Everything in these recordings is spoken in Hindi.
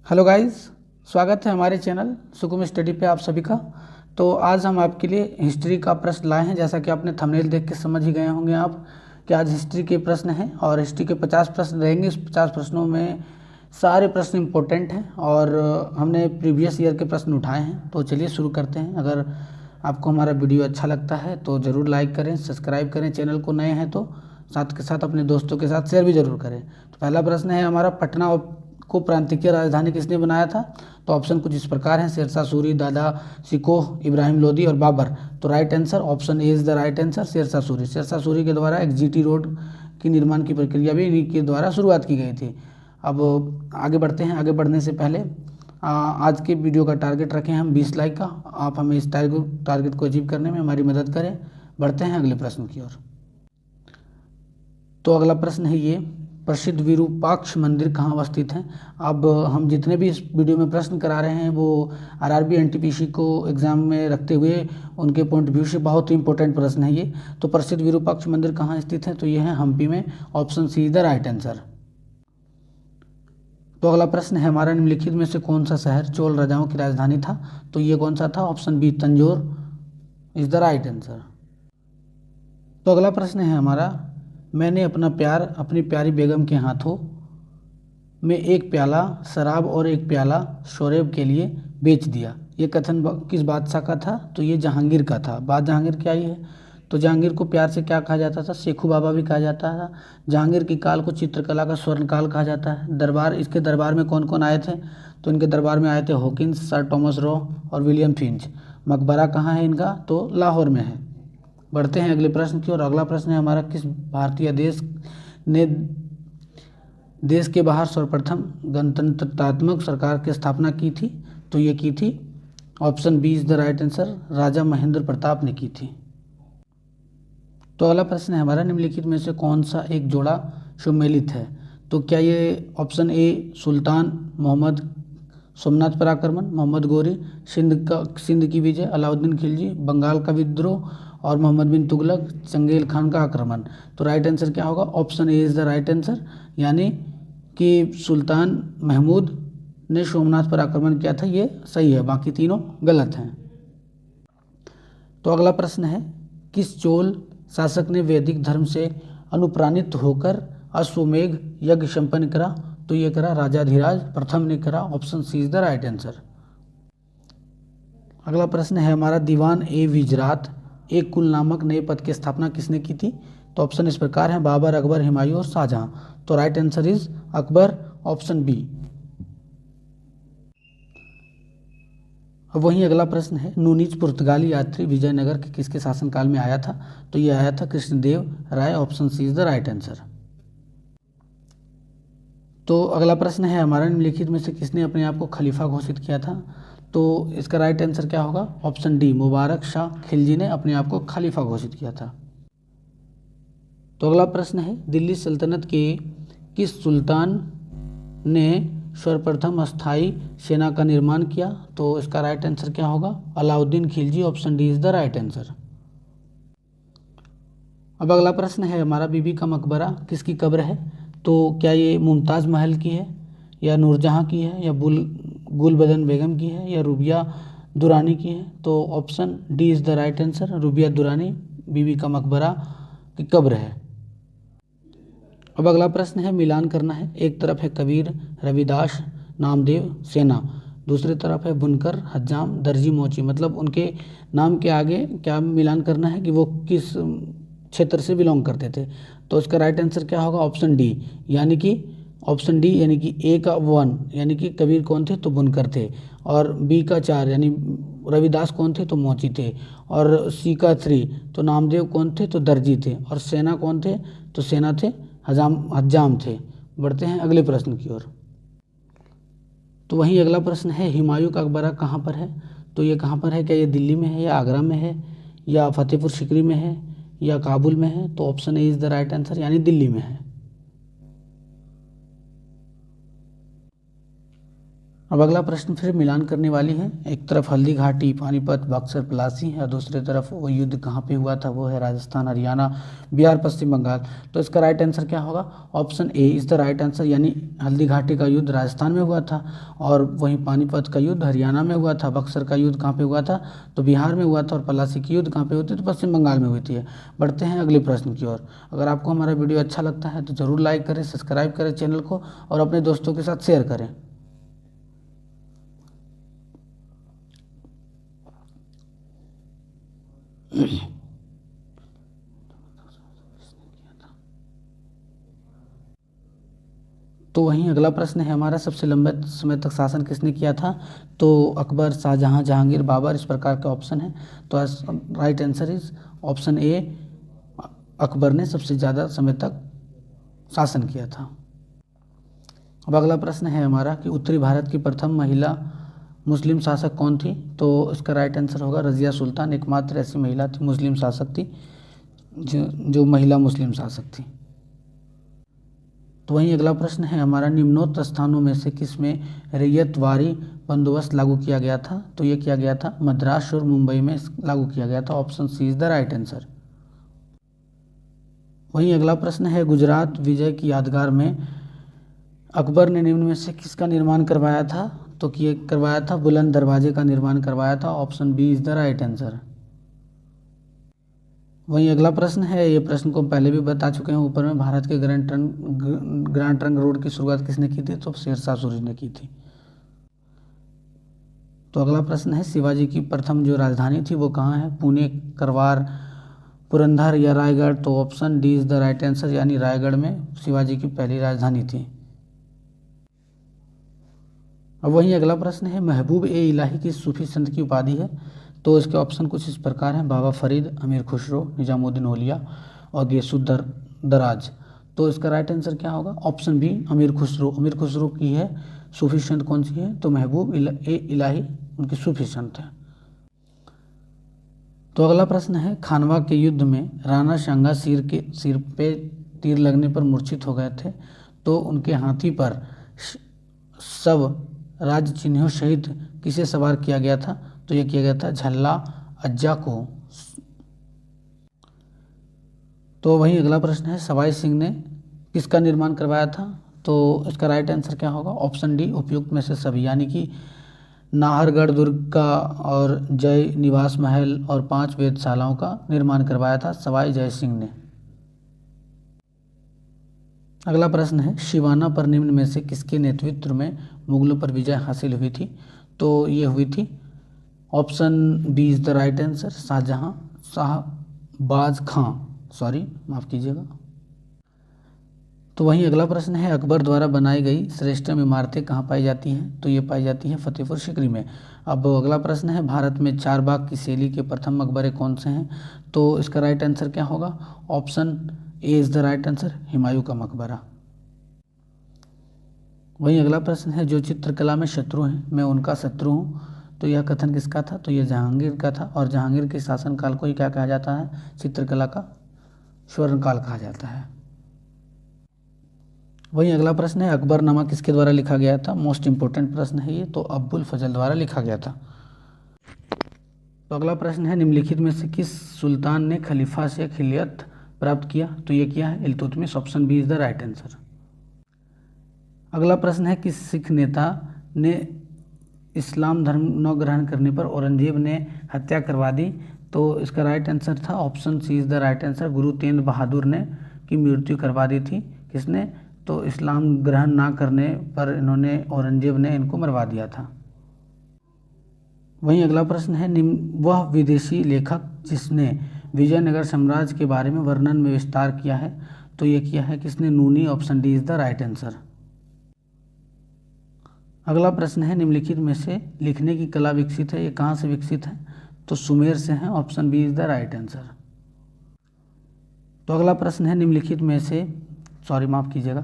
हेलो गाइस, स्वागत है हमारे चैनल सुकुम स्टडी पे आप सभी का। तो आज हम आपके लिए हिस्ट्री का प्रश्न लाए हैं। जैसा कि आपने थंबनेल देख के समझ ही गए होंगे आप कि आज हिस्ट्री के प्रश्न हैं और हिस्ट्री के 50 प्रश्न रहेंगे। इस 50 प्रश्नों में सारे प्रश्न इम्पोर्टेंट हैं और हमने प्रीवियस ईयर के प्रश्न उठाए हैं। तो चलिए शुरू करते हैं। अगर आपको हमारा वीडियो अच्छा लगता है तो ज़रूर लाइक करें, सब्सक्राइब करें, चैनल को नए हैं तो साथ के साथ अपने दोस्तों के साथ शेयर भी ज़रूर करें। तो पहला प्रश्न है हमारा, पटना को प्रांतीय राजधानी किसने बनाया था? तो ऑप्शन कुछ इस प्रकार हैं, शेरशाह सूरी, दादा शिकोह, इब्राहिम लोदी और बाबर। तो right answer option A is the right answer, Sher Shah. Sher Shah के द्वारा एक जीटी रोड की निर्माण की प्रक्रिया भी इन्हीं के द्वारा शुरुआत की गई थी। अब आगे बढ़ते हैं। आगे बढ़ने से पहले आज के वीडियो का टारगेट रखें हम 20 लाइक का। आप हमें इस टारगेट को अचीव करने में हमारी मदद करें। बढ़ते हैं अगले प्रश्न की ओर। तो अगला प्रश्न है ये, प्रसिद्ध विरूपाक्ष मंदिर कहाँ अवस्थित है? अब हम जितने भी इस वीडियो में प्रश्न करा रहे हैं वो आरआरबी एनटीपीसी को एग्जाम में रखते हुए उनके पॉइंट व्यू से बहुत ही इंपॉर्टेंट प्रश्न है ये। तो प्रसिद्ध विरूपाक्ष मंदिर कहाँ स्थित है? तो ये है हम्पी में। Option C is the right answer. तो अगला प्रश्न है हमारा, निम्नलिखित में से कौन सा शहर चोल राजाओं की राजधानी था? तो ये कौन सा था? Option B Tanjore is the right answer. तो अगला प्रश्न है हमारा, मैंने अपना प्यार अपनी प्यारी बेगम के हाथों में एक प्याला शराब और एक प्याला शोरेब के लिए बेच दिया। ये कथन किस बादशाह का था? तो ये जहांगीर का था। बात जहांगीर की आई है। तो जहांगीर को प्यार से क्या कहा जाता था? शेखू बाबा भी कहा जाता था। जहांगीर की काल को चित्रकला का स्वर्ण काल कहा जाता है। इसके दरबार में कौन कौन आए थे? तो इनके दरबार में आए थे हॉकिंस, सर टॉमस रॉ और विलियम फिंच। मकबरा कहाँ है इनका? तो लाहौर में है। बढ़ते हैं अगले प्रश्न की ओर। अगला प्रश्न है हमारा, किस भारतीय देश ने देश के बाहर सर्वप्रथम गणतंत्रात्मक सरकार की स्थापना की थी? तो ये की थी, option B is the right answer, Raja Mahendra Pratap ने की थी। तो अगला प्रश्न है हमारा, निम्नलिखित में से कौन सा एक जोड़ा सुमेलित है? तो क्या ये ऑप्शन ए सुल्तान मोहम्मद सोमनाथ पर आक्रमण, मोहम्मद गोरी, सिंध की विजय, अलाउद्दीन खिलजी, बंगाल का विद्रोह और मोहम्मद बिन तुगलक चंगेल खान का आक्रमण? तो राइट आंसर क्या होगा? Option A is the right answer, यानी कि सुल्तान महमूद ने सोमनाथ पर आक्रमण किया था। ये सही है, बाकी तीनों गलत हैं। तो अगला प्रश्न है, किस चोल शासक ने वैदिक धर्म से अनुप्राणित होकर अश्वमेध यज्ञ संपन्न करा? तो ये करा राजाधिराज प्रथम ने करा। Option C is the right answer. अगला प्रश्न है हमारा, दीवान ए विजरात एक कुल नामक नए पद की स्थापना किसने की थी? तो ऑप्शन इस प्रकार है, बाबर, अकबर, हुमायूं और शाहजहां। तो right answer is Akbar, option B. अब वहीं अगला प्रश्न है, नूनीज पुर्तगाली यात्री विजयनगर के किसके शासनकाल में आया था? तो ये आया था Krishnadeva Raya. Option C is the right answer. तो अगला प्रश्न है हमारा, निम्नलिखित में से किसने अपने आप को खलीफा घोषित किया था? तो इसका राइट आंसर क्या होगा? ऑप्शन डी, मुबारक शाह खिलजी ने अपने आप को खलीफा घोषित किया था। तो अगला प्रश्न है, दिल्ली सल्तनत के किस सुल्तान ने सर्वप्रथम अस्थाई सेना का निर्माण किया? तो इसका राइट आंसर क्या होगा? Alauddin Khilji. Option D is the right answer. अब अगला प्रश्न है हमारा, बीबी का मकबरा किसकी कब्र है? तो क्या ये मुमताज़ महल की है, या नूरजहाँ की है, या गुलबदन बेगम की है, या रुबिया दुरानी की है? तो option D is the right answer, Rabia Durrani Bibi ka Maqbara की कब्र है। अब अगला प्रश्न है, मिलान करना है। एक तरफ है कबीर, रविदास, नामदेव, सेना, दूसरी तरफ है बुनकर, हज्जाम, दर्जी, मोची। मतलब उनके नाम के आगे क्या मिलान करना है कि वो किस क्षेत्र से बिलोंग करते थे। तो इसका राइट आंसर क्या होगा? ऑप्शन डी, यानी कि ऑप्शन डी यानी कि ए का 1 यानी कि कबीर कौन थे? तो बुनकर थे। और बी का 4 यानी रविदास कौन थे? तो मोची थे। और सी का 3 तो नामदेव कौन थे? तो दर्जी थे। और सेना कौन थे? तो सेना थे हज्जाम थे। बढ़ते हैं अगले प्रश्न की ओर। तो वहीं अगला प्रश्न है, हुमायूं का मकबरा कहाँ पर है? तो ये कहाँ पर है? क्या ये दिल्ली में है, या आगरा में है, या फतेहपुर सिकरी में है, या काबुल में है? तो option A is the right answer, यानी दिल्ली में है। अब अगला प्रश्न फिर मिलान करने वाली है। एक तरफ हल्दी घाटी, पानीपत, बक्सर, प्लासी है और दूसरी तरफ वो युद्ध कहाँ पे हुआ था, वो है राजस्थान, हरियाणा, बिहार, पश्चिम बंगाल। तो इसका राइट आंसर क्या होगा? Option A is the right answer, यानी हल्दी घाटी का युद्ध राजस्थान में हुआ था और वहीं पानीपत का युद्ध हरियाणा में हुआ था। बक्सर का युद्ध कहाँ पे हुआ था? तो बिहार में हुआ था। और प्लासी की युद्ध कहाँ पे हुई थी? तो पश्चिम बंगाल में हुई थी। बढ़ते हैं अगले प्रश्न की ओर। अगर आपको हमारा वीडियो अच्छा लगता है तो ज़रूर लाइक करें, सब्सक्राइब करें चैनल को और अपने दोस्तों के साथ शेयर करें। तो वहीं अगला प्रश्न है हमारा, सबसे लंबे समय तक शासन किसने किया था? तो अकबर, शाहजहां, जहांगीर, बाबर, इस प्रकार के ऑप्शन है। तो right answer is option A, Akbar ने सबसे ज़्यादा समय तक शासन किया था। अब अगला प्रश्न है हमारा कि उत्तरी भारत की प्रथम महिला मुस्लिम शासक कौन थी? तो इसका राइट आंसर होगा रज़िया सुल्तान। एकमात्र ऐसी महिला थी, मुस्लिम शासक थी, जो महिला मुस्लिम शासक थी। तो वहीं अगला प्रश्न है हमारा, निम्नोक्त स्थानों में से किस में रैयतवारी बंदोबस्त लागू किया गया था? तो ये किया गया था मद्रास और मुंबई में लागू किया गया था। Option C is the right answer. वहीं अगला प्रश्न है, गुजरात विजय की यादगार में अकबर ने निम्न में से किसका निर्माण करवाया था? तो ये करवाया था बुलंद दरवाजे का निर्माण करवाया था। Option B is the right answer. वहीं अगला प्रश्न है, ये प्रश्न को पहले भी बता चुके हैं ऊपर में, भारत के ग्रैंड ट्रंक रोड की शुरुआत किसने की थी? तो शेरशाह सूरी ने की थी। तो अगला प्रश्न है, शिवाजी की प्रथम जो राजधानी थी वो कहाँ है? पुणे, करवार, पुरंदर या रायगढ़? तो option D is the right answer, यानी रायगढ़ में शिवाजी की पहली राजधानी थी। अब वहीं अगला प्रश्न है, महबूब ए इलाही की सूफी संत की उपाधि है? तो इसके ऑप्शन कुछ इस प्रकार हैं, बाबा फरीद, अमीर खुसरो, निजामुद्दीन औलिया और गेसु दराज। तो इसका राइट आंसर क्या होगा? ऑप्शन बी, अमीर खुसरो। अमीर खुसरो की है सूफी संत कौन सी है? तो महबूब ए इलाही उनकी सूफी संत है। तो अगला प्रश्न है, खानवा के युद्ध में राणा सांगा सिर पे तीर लगने पर मूर्छित हो गए थे, तो उनके हाथी पर सब राज चिन्हों सहित किसे सवार किया गया था? तो यह किया गया था झल्ला अज्जा को। तो वहीं अगला प्रश्न है, सवाई सिंह ने किसका निर्माण करवाया था? तो इसका राइट आंसर क्या होगा? ऑप्शन डी, उपयुक्त में से सभी, यानी कि नाहरगढ़ दुर्ग का और जय निवास महल और 5 वेधशालाओं का निर्माण करवाया था सवाई जय सिंह ने। अगला प्रश्न है, शिवाना पर निम्न में से किसके नेतृत्व में मुगलों पर विजय हासिल हुई थी? तो ये हुई थी, option B is the right answer, Shahbaz Khan, sorry माफ़ कीजिएगा। तो वहीं अगला प्रश्न है, अकबर द्वारा बनाई गई श्रेष्ठतम इमारतें कहाँ पाई जाती हैं? तो ये पाई जाती हैं फतेहपुर सीकरी में। अब अगला प्रश्न है, भारत में चारबाग की शैली के प्रथम मकबरे कौन से हैं? तो इसका राइट आंसर क्या होगा? Option A is the right answer, Humayun का मकबरा। वहीं अगला प्रश्न है, जो चित्रकला में शत्रु हैं मैं उनका शत्रु हूँ, तो यह कथन किसका था? तो यह जहांगीर का था और जहांगीर के शासनकाल को ही क्या कहा जाता है? चित्रकला का स्वर्णकाल कहा जाता है। वहीं अगला प्रश्न है, अकबरनामा किसके द्वारा लिखा गया था? मोस्ट इंपोर्टेंट प्रश्न है ये, तो अब्बुल फजल द्वारा लिखा गया था। तो अगला प्रश्न है, निम्नलिखित में से किस सुल्तान ने खलीफा से खिलियत प्राप्त किया? तो ये किया है Iltutmish. Option B is the right answer. अगला प्रश्न है, किस सिख नेता ने इस्लाम धर्म न ग्रहण करने पर औरंगजेब ने हत्या करवा दी? तो इसका राइट आंसर था option C is the right answer, Guru Tegh बहादुर ने की मृत्यु करवा दी थी। किसने? तो इस्लाम ग्रहण ना करने पर इन्होंने, औरंगजेब ने इनको मरवा दिया था। वहीं अगला प्रश्न है, वह विदेशी लेखक जिसने विजयनगर साम्राज्य के बारे में वर्णन में विस्तार किया है? तो ये किया है किसने? नूनी। Option D is the right answer. अगला प्रश्न है, निम्नलिखित में से लिखने की कला विकसित है, ये कहाँ से विकसित है? तो सुमेर से है। Option B is the right answer. तो अगला प्रश्न है, निम्नलिखित में से, सॉरी माफ़ कीजिएगा,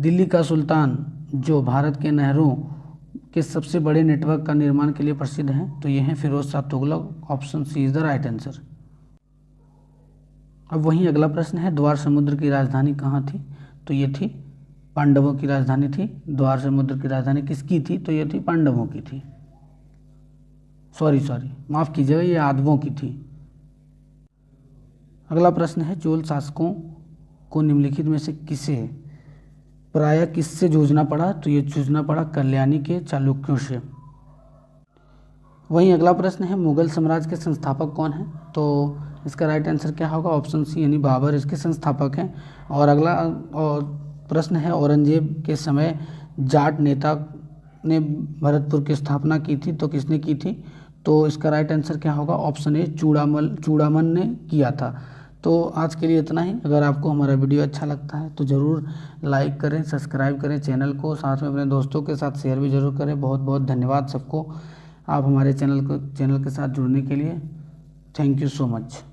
दिल्ली का सुल्तान जो भारत के नहरों के सबसे बड़े नेटवर्क का निर्माण के लिए प्रसिद्ध हैं, तो ये हैं Firoz Shah Tughlaq. Option C is the right answer. अब वहीं अगला प्रश्न है, द्वार समुद्र की राजधानी कहाँ थी? तो ये थी पांडवों की राजधानी थी। द्वार समुद्र की राजधानी किसकी थी? तो ये थी पांडवों की थी। सॉरी माफ़ कीजिएगा, ये यादवों की थी। अगला प्रश्न है, चोल शासकों को निम्नलिखित में से प्रायः किससे जूझना पड़ा? तो ये जूझना पड़ा कल्याणी के चालुक्यों से। वहीं अगला प्रश्न है, मुगल साम्राज्य के संस्थापक कौन हैं? तो इसका राइट आंसर क्या होगा? ऑप्शन सी यानी बाबर इसके संस्थापक हैं। और अगला प्रश्न है, औरंगजेब के समय जाट नेता ने भरतपुर की स्थापना की थी, तो किसने की थी? तो इसका राइट आंसर क्या होगा? ऑप्शन ए चूड़ामल ने किया था। तो आज के लिए इतना ही। अगर आपको हमारा वीडियो अच्छा लगता है तो ज़रूर लाइक करें, सब्सक्राइब करें चैनल को, साथ में अपने दोस्तों के साथ शेयर भी ज़रूर करें। बहुत बहुत धन्यवाद सबको, आप हमारे चैनल के साथ जुड़ने के लिए। Thank you so much.